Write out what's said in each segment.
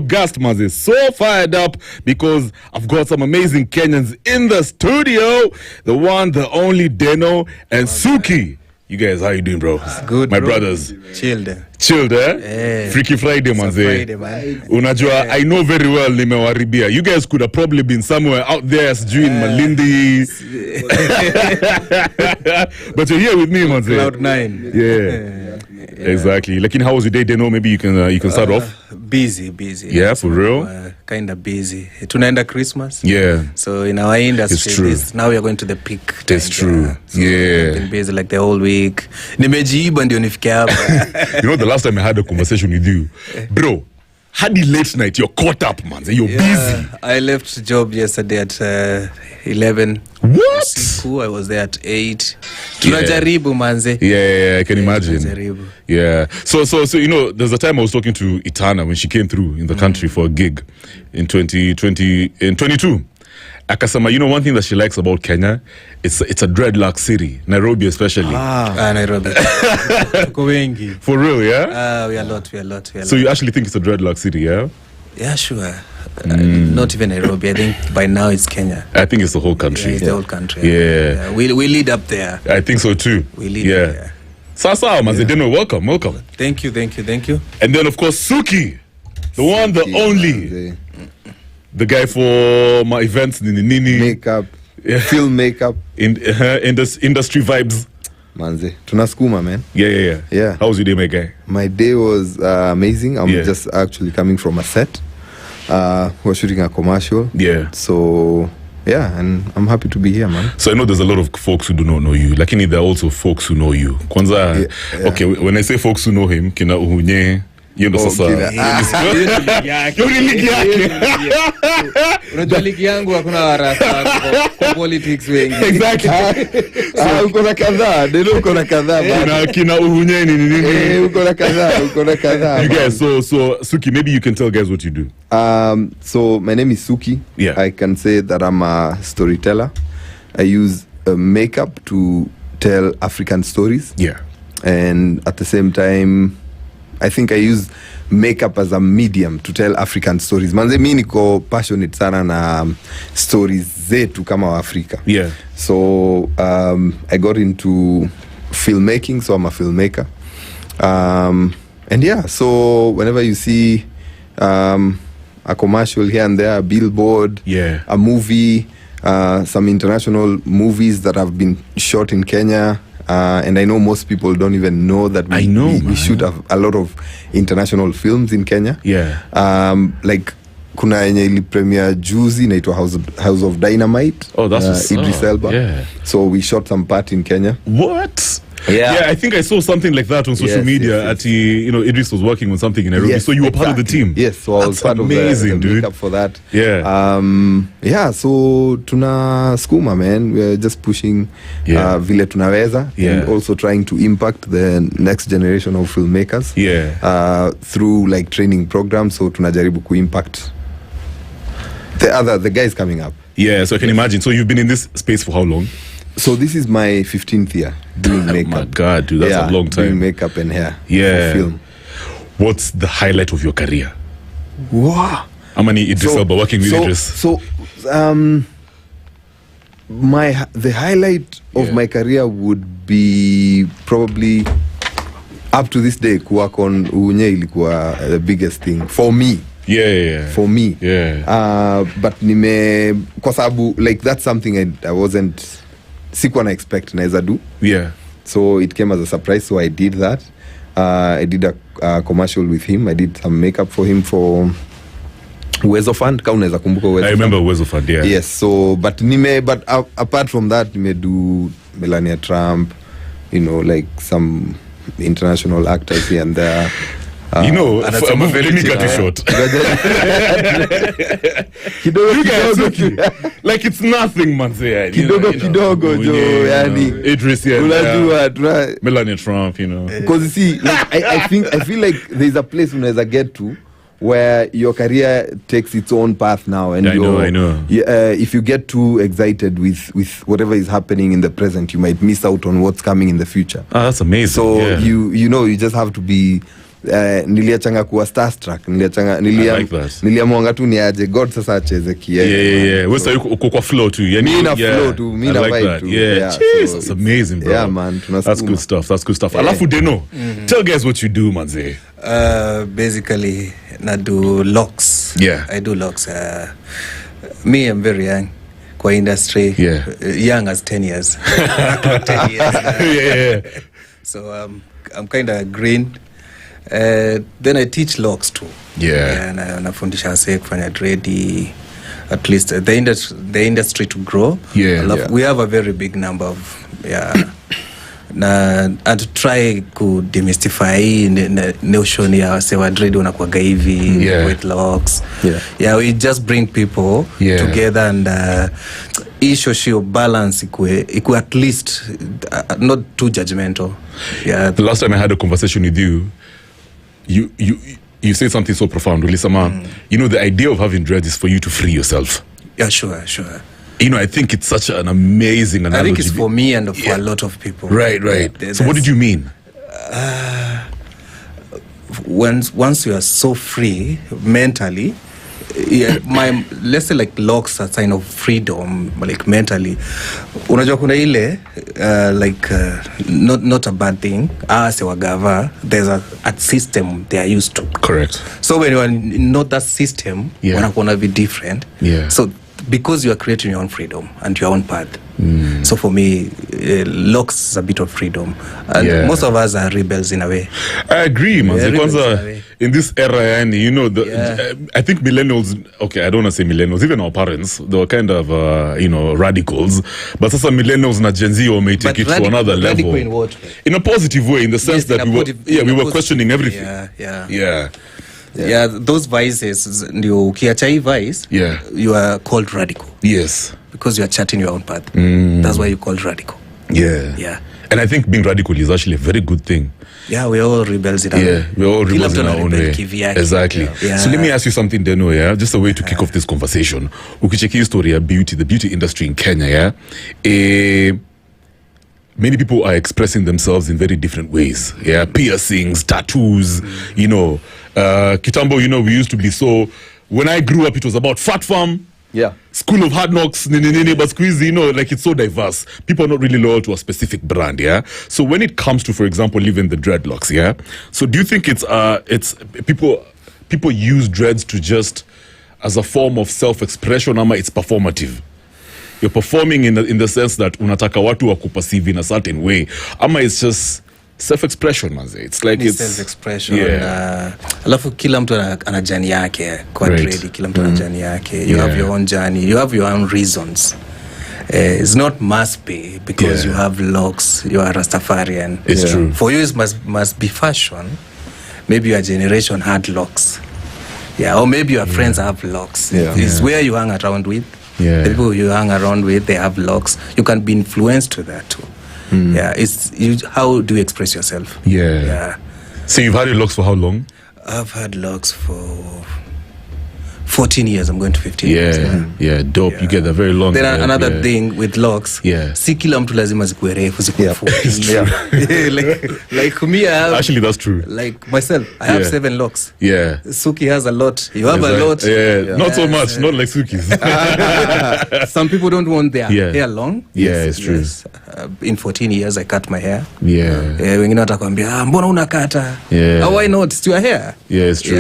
special guest, Mazi. So fired up because I've got some amazing Kenyans in the studio. The one, the only Denno and Suki. You guys, how you doing, bro? Good, my bro. brothers. Chilled, eh? Freaky Friday, manze. Friday, man. Unajua, I know very well nimewaribia. You guys could have probably been somewhere out there doing Malindi. But you're here with me, manze. Cloud9. Yeah. Exactly. Like, how was your day, Denno? Maybe you can start off. Busy. Yeah, for real? Kind of busy. Tunaenda Christmas. Yeah. So in our industry, now we are going to the peak time. It's true. So yeah. I've been busy like the whole week. Nimejiiba ndio nifike hapa. You know, the last time I had a conversation with you, bro, had the late night, you're caught up, man. You're busy. I left job yesterday at 11. What? I was there at 8. Tunajaribu, manze. Yeah, I can imagine. Tunajaribu. Yeah. So you know, there's a time I was talking to Itana when she came through in the country for a gig in 2022. Akasema, you know, one thing that she likes about Kenya, it's a dreadlock city, Nairobi especially. Nairobi. For real, yeah? We are a lot. So you actually think it's a dreadlock city, yeah? Yeah, sure. Not even Nairobi. I think by now it's Kenya. I think it's the whole country. Yeah, it's the whole country. Yeah. We lead up there. I think so too. We lead up there. Sasa, Denno, welcome. Thank you. And then, of course, Suki, the one, the only. The guy for my events, Nini. Makeup, film makeup. Industry vibes. Manze, tunaskuma, man. Yeah. How was your day, my guy? My day was amazing. I'm just actually coming from a set. We're shooting a commercial. Yeah. So, yeah, and I'm happy to be here, man. So I know there's a lot of folks who do not know you. Lakini there are also folks who know you. Kwanza, okay, when I say folks who know him, kina uhunye, hiyo ndo sasa. Unajua ligi yangu hakuna warasa kwa politics wengi. Exactly. Uko na kadhaa, Denno uko na kadhaa. Kuna kina uhunye nini. Uko na kadhaa. You guys, so Suki, maybe you can tell guys what you do. So my name is Suki. Yeah. I can say that I'm a storyteller. I use makeup to tell African stories. Yeah. And at the same time, I think I use makeup as a medium to tell African stories. Manze, mi niko passionate sana na stories zetu kama wa Afrika. Yeah. So I got into filmmaking, so I'm a filmmaker. And yeah, so whenever you see a commercial here and there, a billboard, a movie, some international movies that have been shot in Kenya, and I know most people don't even know that we shoot a lot of international films in Kenya. Yeah. Like kuna yenye ili premiere juzi inaitwa House of Dynamite. Oh, that's Idris Elba. Yeah. So we shot some part in Kenya. What? Yeah, I think I saw something like that on social media. Yes. You know, Idris was working on something in Nairobi, so you were part of the team. Yes, so I was part amazing, of the dude. makeup for that. Yeah. So tuna skuma, man. We're just pushing vile tunaweza, and also trying to impact the next generation of filmmakers. Yeah. Through like training programs, so tunajaribu ku impact the guys coming up. Yeah, so I can imagine. So you've been in this space for how long? So this is my 15th year doing makeup. Oh my God, dude, that's a long time. Doing makeup and hair for film. What's the highlight of your career? Wow. Amani Idris Elba working with Idris. So the highlight of my career would be probably up to this day kuwork on Unye ilikuwa the biggest thing for me. Yeah. For me. Yeah. But kwa sababu like that's something I wasn't sikuwa na expect naweza do. Yeah. So it came as a surprise, so I did that. I did a commercial with him. I did some makeup for him for Uwezo Fund. Kama unaweza kumbuka Uwezo Fund. I remember Uwezo Fund, yeah. Yes, so but apart from that, do Melania Trump, you know, like some international actors here and there. You know, let me cut you short. Like it's nothing, man. Kidogo, yani. Idris, unajua, Melania Trump, you know. Because you see, like, I feel like there's a place unaweza get to where your career takes its own path now, and I know. If you get too excited with whatever is happening in the present, you might miss out on what's coming in the future. That's amazing. So you know, you just have to be niliachanga kuwa starstruck, niliamwanga tu niaje God sasa acheze kiasi. Wewe sasa uko kwa flow tu, yani mimi na flow tu, mimi na vibe tu. So that's amazing, bro. Yeah man, that's good stuff. Alafu Denno, tell guys what you do, manze. Basically na do locks. I do locks. Me, I'm very young kwa industry. Young as 10 years. 10 years. So I'm kind of green. Then I teach locks too. Na nafundisha wase kufanya dread, at least the industry to grow. We have a very big number of and to try to demystify notion ya wase wa dread wanakuwaga hivi with locks. We just bring people together and issue balance ikue at least not too judgmental. The last time I had a conversation with you said something so profound, Ulisama. You know, the idea of having dreads is for you to free yourself. Sure. You know, I think it's such an amazing analogy. I think it's for me and for a lot of people. Right. So what did you mean? Once you are so free mentally, let's say like locks are a sign of freedom, like mentally. Unajua kuna ile not a bad thing. There's a system they are used to. Correct. So when you are not that system, wanna be different. So because you are creating your own freedom and your own path. So for me, locks is a bit of freedom, and most of us are rebels in a way. I agree, man. In this era, you know, I think millennials. Okay, I don't want to say millennials. Even our parents, they were kind of radicals. But some millennials and Gen Z may take it to another level. In what way? In a positive way, in the sense that we were questioning everything. Those vices, ndio ukiacha hii vice, you are called radical. Yes. Because you are charting your own path. That's why you're called radical. And I think being radical is actually a very good thing. We're all rebels in our way. We're all rebels in our own way. Exactly. So let me ask you something, Denno, just a way to kick off this conversation. Ukicheki history of beauty, the beauty industry in Kenya, many people are expressing themselves in very different ways. Piercings, tattoos, you know. Kitambo, you know, we used to be so... When I grew up, it was about Fat Farm, School of Hard Knocks, but squeeze, you know, like it's so diverse. People are not really loyal to a specific brand, So when it comes to, for example, even the dreadlocks, So do you think it's people use dreads to just as a form of self-expression, ama it's performative? You're performing in the sense that unataka watu wakuperceive in a certain way, ama it's just self-expression, manze. It's like it's self-expression. Alafu kila mtu ana journey yake kwa trade, kila mtu ana journey yake. You have your own journey, you have your own reasons. It's not must be because you have locks, you are Rastafarian. It's true. For you it must be fashion. Maybe your generation had locks. Or maybe your friends have locks. It's where you hang around with. The people you hang around with, they have locks. You can be influenced to that too. It's how do you express yourself? So you've had your locks for how long? I've had locks for 14 years. I'm going to 15 years. Dope. You get that very long. Then another thing with locks, si kila mtu lazima zikuwe refu, zikuwe fupi. Like me, I have, actually that's true. Like myself, I have 7 locks. Suki has a lot. You have a lot. Not so much. Not like Suki's. Some people don't want their hair long. It's true. In 14 years, I cut my hair. Wengine watakwambia, mbona unakata? Why not? It's your hair. It's true.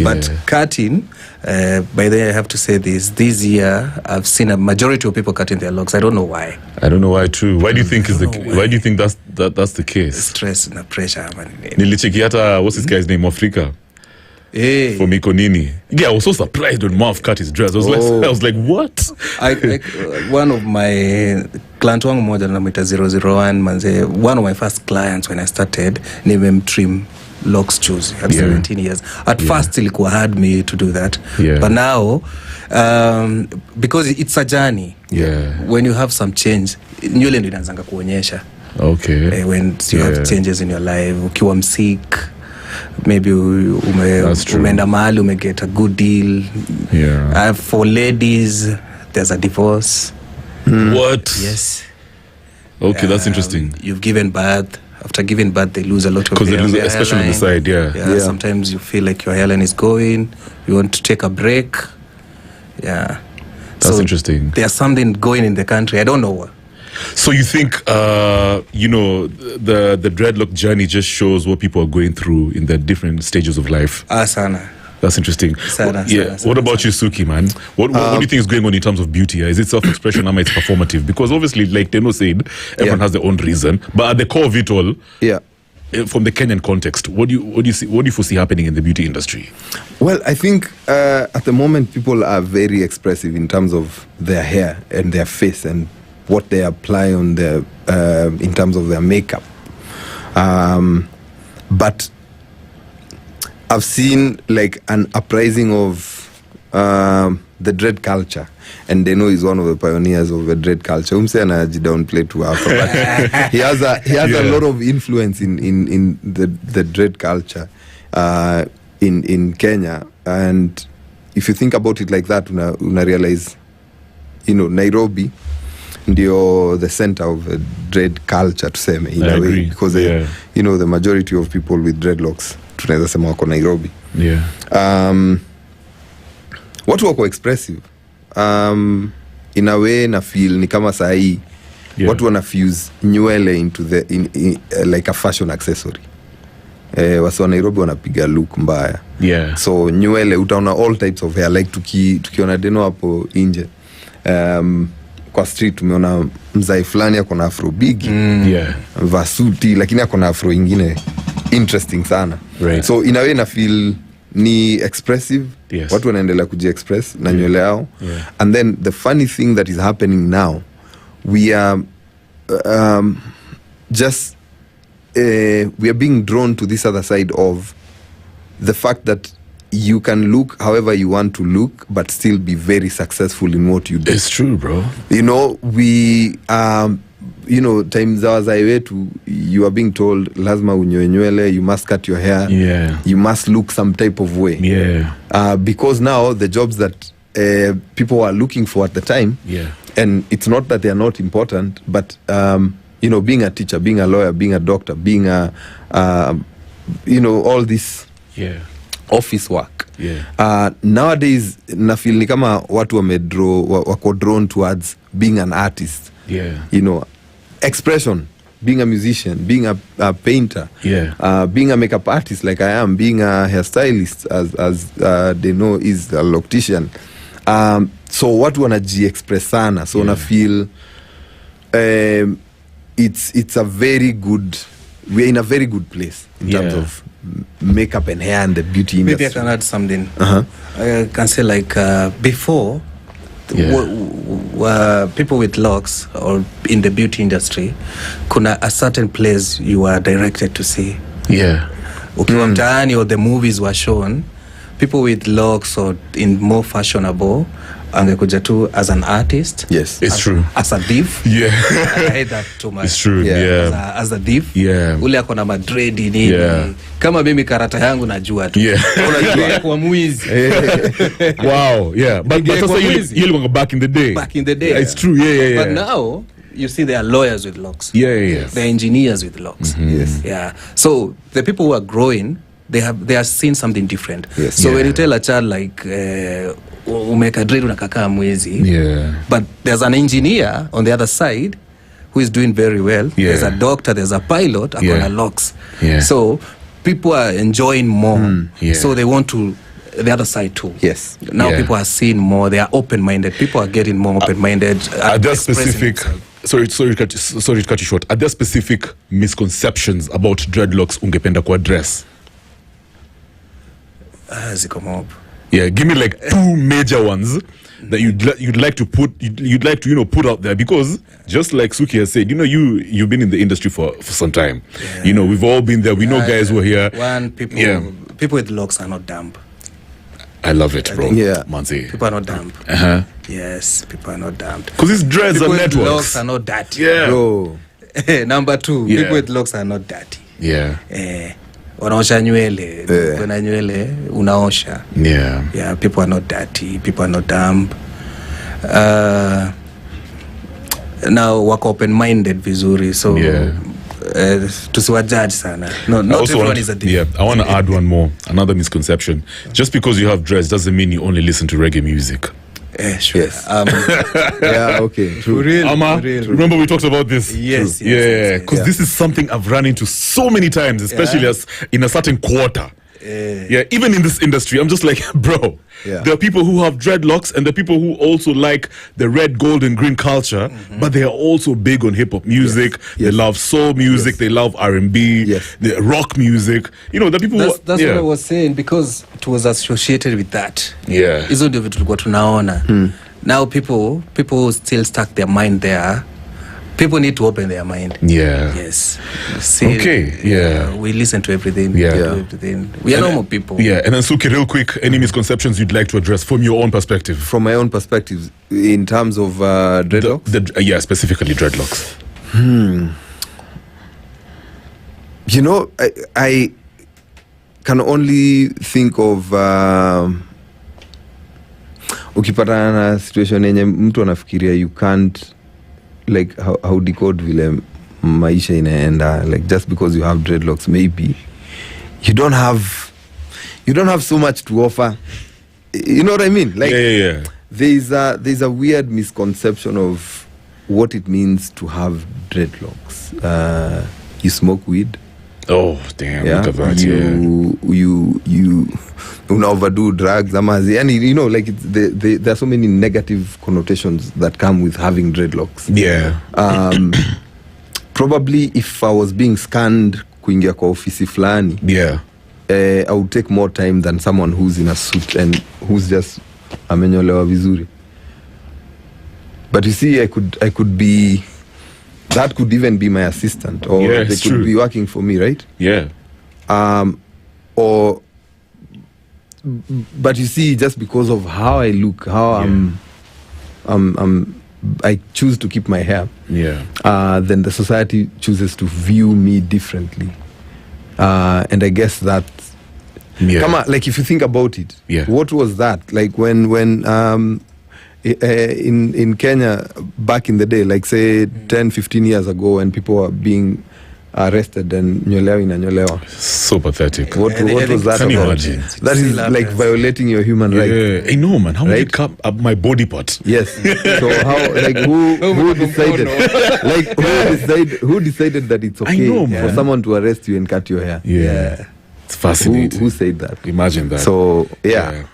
But cutting, by the way, I have to say this year I've seen a majority of people cutting their locks. I don't know why. I don't know why too. Why do you think why do you think that's the case? Stress and pressure. Nilicheki hata what's this guy's name, Africa? For Mikonini. I was so surprised when Marv cut his dress. I was like, what? One of my client wangu moja namwita 001 manze, one of my first clients when I started, name trim locks choose at 17 years. At first ilikuwa hard me to do that. But now because it's a journey. When you have some change, nywele ndio inaanza kuonyesha. When you have changes in your life, ukiwa msick, maybe umeenda mahali umeget a good deal. For ladies, there's a divorce. What? Yes. That's interesting. You've given birth. after giving birth they lose a lot of Because they hair lose, their especially on the hairline. side, yeah. Yeah, Yeah. sometimes you feel like your hairline is going, you want to take a break. Yeah. That's interesting. There's something going in the country. I don't know what. So you think, you know, the dreadlock journey just shows what people are going through in the different stages of life? Sana. That's interesting. Sana, Yeah. sana, what about you, Suki, man? What do you think is going on in terms of beauty? Is it self-expression or it's performative? Because obviously, like Denno said, everyone Yeah. has their own reason. But at the core of it all, Yeah. from the Kenyan context, what do you foresee happening in the beauty industry? Well, I think at the moment people are very expressive in terms of their hair and their face and what they apply on their in terms of their makeup. But I've seen like an uprising of the dread culture, and Denno is one of the pioneers of the dread culture. Umse downplay to Africa, but he has a lot of influence in the dread culture in Kenya. And if you think about it like that, una realize, you know, Nairobi ndio the center of the dread culture, tuseme, in I a way, agree. because Yeah. you know, the majority of people with dreadlocks tunaweza sema wako Nairobi. Yeah. Watu wako expressive in a way, na feel ni kama sahi watu wana fuse nywele into the like a fashion accessory. Wasi wa Nairobi wanapiga look mbaya. Yeah. So nywele utaona all types of hair, like tukiona Denno hapo nje kwa street tumeona mzai fulani ako na afro big, Yeah. vasuti, lakini ako na afro ingine interesting sana. Right. So in a way na feel ni expressive. Yes. Watu wanaendelea kuji-express na nywele yao. Yeah. And then the funny thing that is happening now, we are we are being drawn to this other side of the fact that you can look however you want to look but still be very successful in what you do. It's true, bro. You know, we you know, times za wazai wetu, you are being told lazima unyoe nywele, you must cut your hair, Yeah. you must look some type of way. Yeah. Because now the jobs that people are looking for at the time, Yeah. and it's not that they are not important, but you know, being a teacher, being a lawyer, being a doctor, being a you know, all this Yeah. office work. Yeah. Nowadays na feel ni kama watu wako drawn towards being an artist. Yeah. You know, expression, being a musician, being a painter, Yeah. being a makeup artist like I am, being a hairstylist as they know is a Loctitian. So watu wanaji-express sana. So na feel it's a very good, we're in a very good place in terms of makeup and hair and the beauty industry. Maybe I can add something. Uh-huh. I can say like before, people with locks or in the beauty industry, kuna a certain place you are directed to see. Yeah. Ukiwa mtaani or the movies were shown, people with locks or in more fashionable angekuja tu as an artist. Yes. It's true. As a thief. Yeah. I hate that too much. It's true. Yeah. Yeah. As a thief. Yeah. Ule ako na madredi nini. Yeah. Kama mimi karata yangu najua tu. Yeah. Unajua kwa mwizi. Wow. Yeah. But Nigga, sasa kwa you mwizi. look back in the day. Back in the day. It's true. Yeah. But now you see there are lawyers with locks. Yeah. There are engineers with locks. Yes. Yeah. So the people who are growing, they are seeing something different. Yes. So Yeah. when you tell a child like umeka dread unakakaa mwezi, Yeah. but there's an engineer on the other side who is doing very well. Yeah. There's a doctor, there's a pilot, akona locks. Yeah. So people are enjoying more. Yeah. So they want to the other side too. Yes. Now Yeah. people are seeing more. They are open-minded. People are getting more open-minded. Are there expressing specific? themselves. Sorry to cut you short. Are there specific misconceptions about dreadlocks ungependa kuaddress? Ziko mob. Yeah, give me like two major ones that you'd like to put put out there, because just like Suki has said, you've been in the industry for some time. Yeah. We've all been there. We know guys who are here. People with locks are not dumb. I love it, bro. Yeah. Manzi. People are not dumb. Uh-huh. Yes, people are not dumb. Because these dreads People are with networks. locks are not dirty. Yeah. Bro. Number two, Yeah. people with locks are not dirty. Yeah. Wanaosha nywele. Kuna nywele unaosha. Yeah. Yeah, people are not dirty. People are not dumb. Now wako open-minded vizuri. So tusiwajudge sana. No, I not also everyone want, is a div. I want to add one more. Another misconception. Just because you have dreads doesn't mean you only listen to reggae music. Sure. Yes. Yeah, okay. True. For real, Ama, for real. remember we talked about this? Yes, True. yes, Because yes. this is something I've run into so many times, especially as in a certain quarter. Even in this industry, I'm just like, bro, there are people who have dreadlocks and there are people who also like the red, gold, and green culture, but they are also big on hip hop music. Yes. They love soul music. They love R&B, the rock music. You know, the people. That's what I was saying, because it was associated with that. Yeah. Hizo ndio vitu tulikuwa tunaona. Now people still stuck their mind there. People need to open their mind. Yeah. Yes. See, Okay. Yeah. We listen to everything. Yeah. We do everything. We are normal people. Yeah. And then Suki, real quick, any misconceptions you'd like to address from your own perspective? From my own perspective, in terms of dreadlocks? Specifically dreadlocks. You know, I can only think of ukipatana na situation yenye mtu anafikiria you can't like how decode vile maisha inaenda, like just because you have dreadlocks maybe you don't have so much to offer, you know what I mean, like there's a weird misconception of what it means to have dreadlocks. You smoke weed. Oh damn! Look at that. You una overdo drugs, and you know, like there are so many negative connotations that come with having dreadlocks. Yeah. Probably if I was being scanned kuingia kwa ofisi fulani, I would take more time than someone who's in a suit and who's just amenyolewa vizuri. But you see, I could be. That could even be my assistant, or they could be working for me, right? Yeah. But you see, just because of how I look, how I choose to keep my hair. Yeah. Then the society chooses to view me differently, and I guess that. Come on, like if you think about it, what was that like when in Kenya back in the day, like say 10-15 years ago, when people were being arrested and nyolewa. So pathetic. What was that Can you about? imagine? That is like violating your human rights. Yeah, I know, man. How would you cut up my body part? Yes. So how, like, who decided? Like, who decided that it's okay for someone to arrest you and cut your hair? Yeah. It's fascinating. Who said that? Imagine that. So yeah.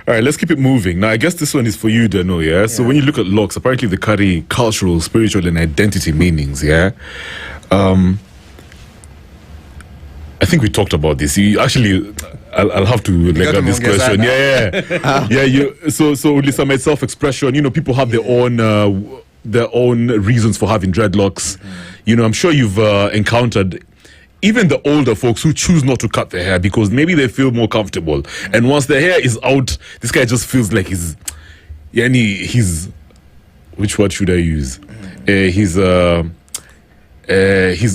All right, let's keep it moving. Now, I guess this one is for you, Denno, yeah? So when you look at locks, apparently they carry cultural, spiritual, and identity meanings, yeah? I think we talked about this. You actually, I'll have to leg out this question. So Lisa, my self-expression, you know, people have their own reasons for having dreadlocks. You know, I'm sure you've encountered even the older folks who choose not to cut their hair because maybe they feel more comfortable. And once their hair is out, this guy just feels like he's which word should I use? He's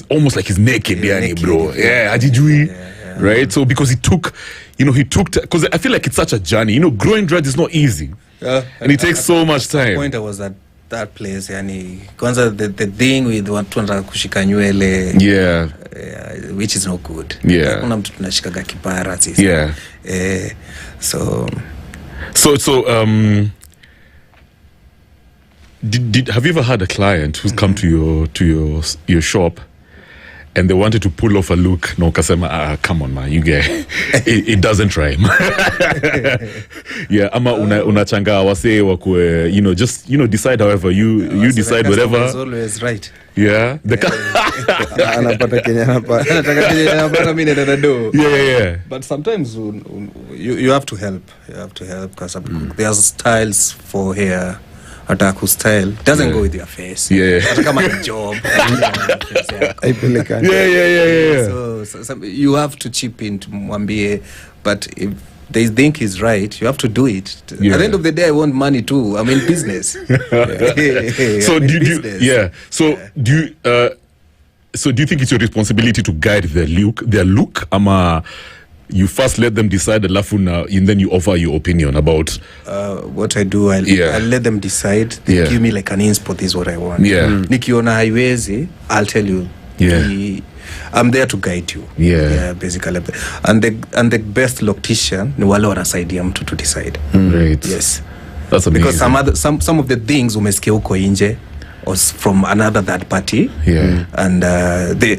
almost like he's naked, bro. Yeah, ajijui. Right? So because he took, because I feel like it's such a journey. You know, growing dreads is not easy. And it takes so much time. The point I was at that place, kwanza the thing with watu wanataka kushika nywele, which is not good. Kuna mtu tunashikaga kipara sisi. So have you ever had a client who's come to your shop and they wanted to pull off a look na ukasema come on man, you get it doesn't rhyme? Ama unachanga wase wakwe, just decide however you decide whatever is always right. Anapata Kenya anapata mimi nenda do. But sometimes you have to help because there's styles for hair. Ataku style doesn't go with your face. Hata kama ni job. So you have to chip in to mwambie, but if they think he's right, you have to do it. At the end of the day, I want money too. I'm in business. So do you think it's your responsibility to guide their look? You first let them decide and then you offer your opinion about what I do. I'll let them decide. They give me like an inspo, this is what I want. Nikiona haiwezi, I'll tell you I'm there to guide you. Basically. And the best loctician ni wale wanasaidia mtu to decide. Right. Yes. That's amazing. Because some of the things umesikia huko nje was from another third party. And they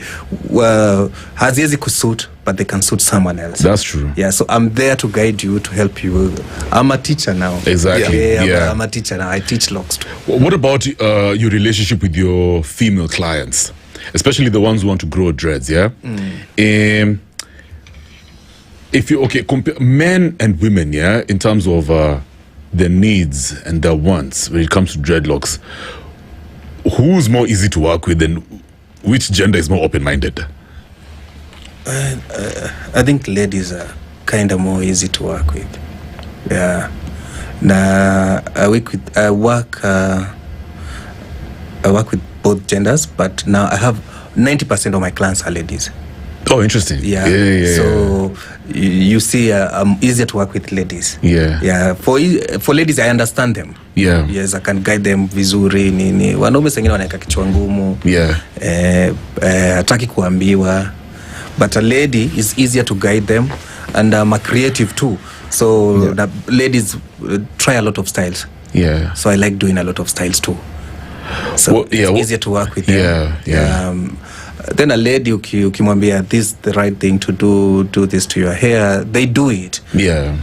haziwezi kusuit, but they can suit someone else. That's true. So I'm there to guide you, to help you. I'm a teacher now. Exactly. I'm a teacher now. I teach locks too. What about your relationship with your female clients, especially the ones who want to grow dreads? If you compare men and women, in terms of their needs and their wants when it comes to dreadlocks, who's more easy to work with and which gender is more open-minded? I think ladies are kind of more easy to work with. I work with both genders, but now I have 90% of my clients are ladies. Oh, interesting. So you see, I'm easier to work with ladies. For ladies, I understand them. Yes, I can guide them vizuri nini. Wanaume sengine wanaeka kichwa ngumu. Hataki kuambiwa. But a lady is easier to guide them, and I'm a creative too. So the ladies try a lot of styles. So I like doing a lot of styles too. So it's easier to work with them. Then a lady, ukimwambia this is the right thing to do this to your hair, they do it.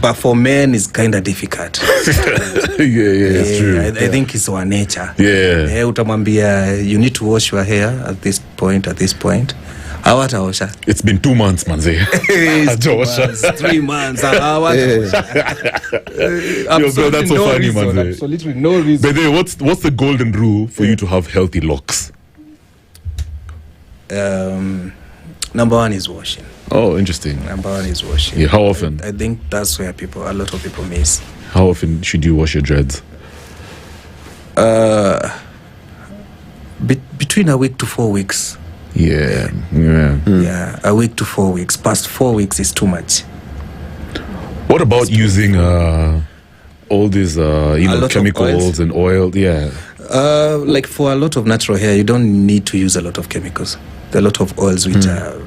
But for men, it's kind of difficult. It's true. I think it's our nature. Yeah. You need to wash your hair at this point. Hawataosha. It's been 2 months, manze. 3 months. Bro, that's so funny, manze. Absolutely no reason. But then, what's the golden rule for you to have healthy locks? Number one is washing. Oh, interesting. Number one is washing. Yeah, how often? I think that's where a lot of people miss. How often should you wash your dreads? Between a week to 4 weeks. Yeah, a week to 4 weeks. Past 4 weeks is too much. What about using all these chemicals and oil? Like for a lot of natural hair, you don't need to use a lot of chemicals. There are a lot of oils which are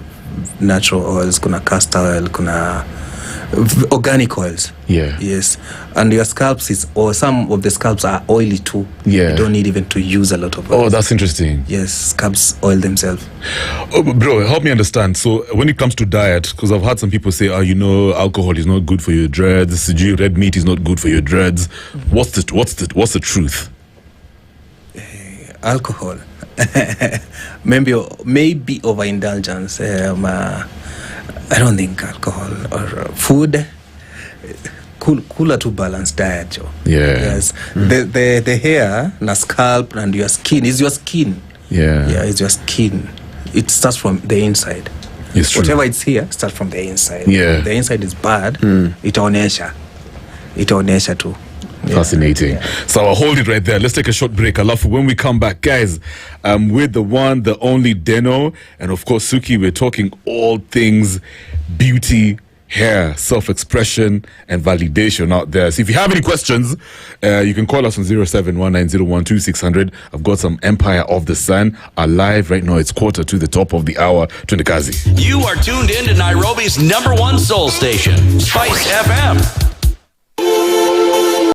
natural oils. Kuna castor oil, kuna organic oils. Yes. And your scalps or some of the scalps are oily too. You don't need even to use a lot of oils. Oh, that's interesting. Yes, scalps oil themselves. Oh, bro, help me understand. So when it comes to diet, because I've heard some people say, alcohol is not good for your dreads, red meat is not good for your dreads. What's the truth? Alcohol. maybe overindulgence. I don't think alcohol or food. Cooler to balanced diet, Joe. Yes. The hair, na scalp, and your skin is your skin. It's your skin. It starts from the inside. It's true. Whatever it's here starts from the inside. If the inside is bad, itaonesha too. Fascinating. So I'll hold it right there. Let's take a short break. I love when we come back, guys. With the one, the only Denno, and of course Suki. We're talking all things beauty, hair, self-expression, and validation out there. So if you have any questions, you can call us on 0719012600. I've got some Empire of the Sun alive right now. It's 7:45 Twendekazi. You are tuned in to Nairobi's #1 soul station, SpiceFM.